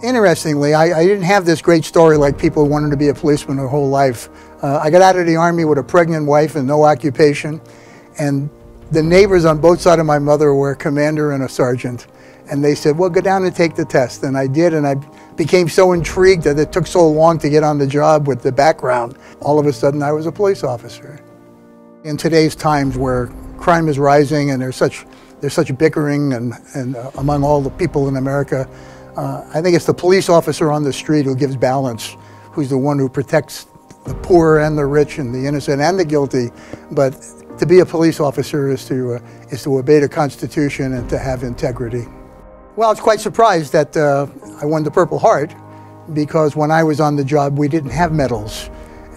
Interestingly, I didn't have this great story like people who wanted to be a policeman their whole life. I got out of the Army with a pregnant wife and no occupation, and the neighbors on both sides of my mother were a commander and a sergeant. And they said, well, go down and take the test. And I did, and I became so intrigued that it took so long to get on the job with the background. All of a sudden, I was a police officer. In today's times where crime is rising and there's such bickering and among all the people in America, I think it's the police officer on the street who gives balance, who's the one who protects the poor and the rich and the innocent and the guilty. But to be a police officer is to obey the Constitution and to have integrity. Well, I was quite surprised that I won the Purple Heart, because when I was on the job, we didn't have medals.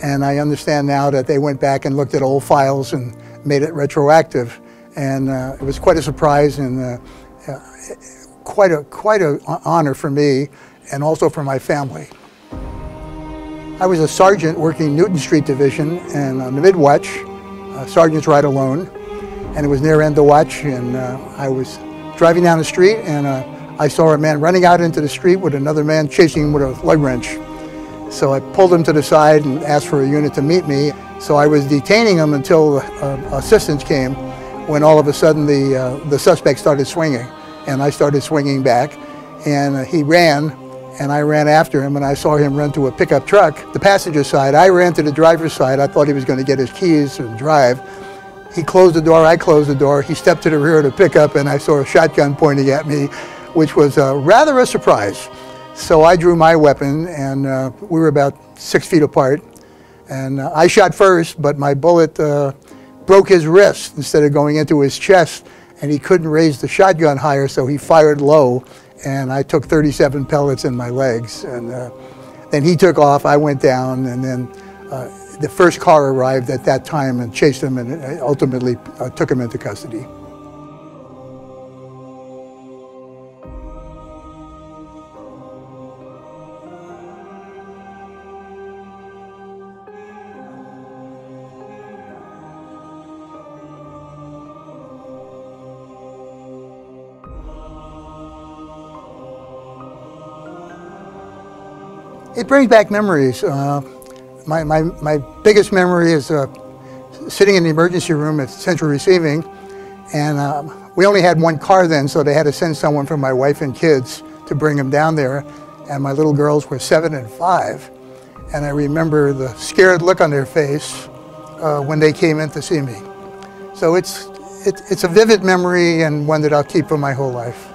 And I understand now that they went back and looked at old files and made it retroactive. And it was quite a surprise and quite an honor for me and also for my family. I was a sergeant working Newton Street Division and on the mid-watch, sergeant's ride alone. And it was near end of watch, and I was driving down the street, and I saw a man running out into the street with another man chasing him with a leg wrench. So I pulled him to the side and asked for a unit to meet me. So I was detaining him until assistance came, when all of a sudden the suspect started swinging, and I started swinging back, and he ran, and I ran after him, and I saw him run to a pickup truck, the passenger side. I ran to the driver's side. I thought he was going to get his keys and drive. He closed the door, I closed the door. He stepped to the rear of the pickup, and I saw a shotgun pointing at me, which was rather a surprise. So I drew my weapon, and we were about 6 feet apart. And I shot first, but my bullet broke his wrist instead of going into his chest, and he couldn't raise the shotgun higher, so he fired low, and I took 37 pellets in my legs. And then he took off, I went down, and then the first car arrived at that time and chased him and ultimately took him into custody. It brings back memories. My biggest memory is sitting in the emergency room at Central Receiving, and we only had one car then, so they had to send someone for my wife and kids to bring them down there, and my little girls were 7 and 5, and I remember the scared look on their face when they came in to see me. So it's a vivid memory, and one that I'll keep for my whole life.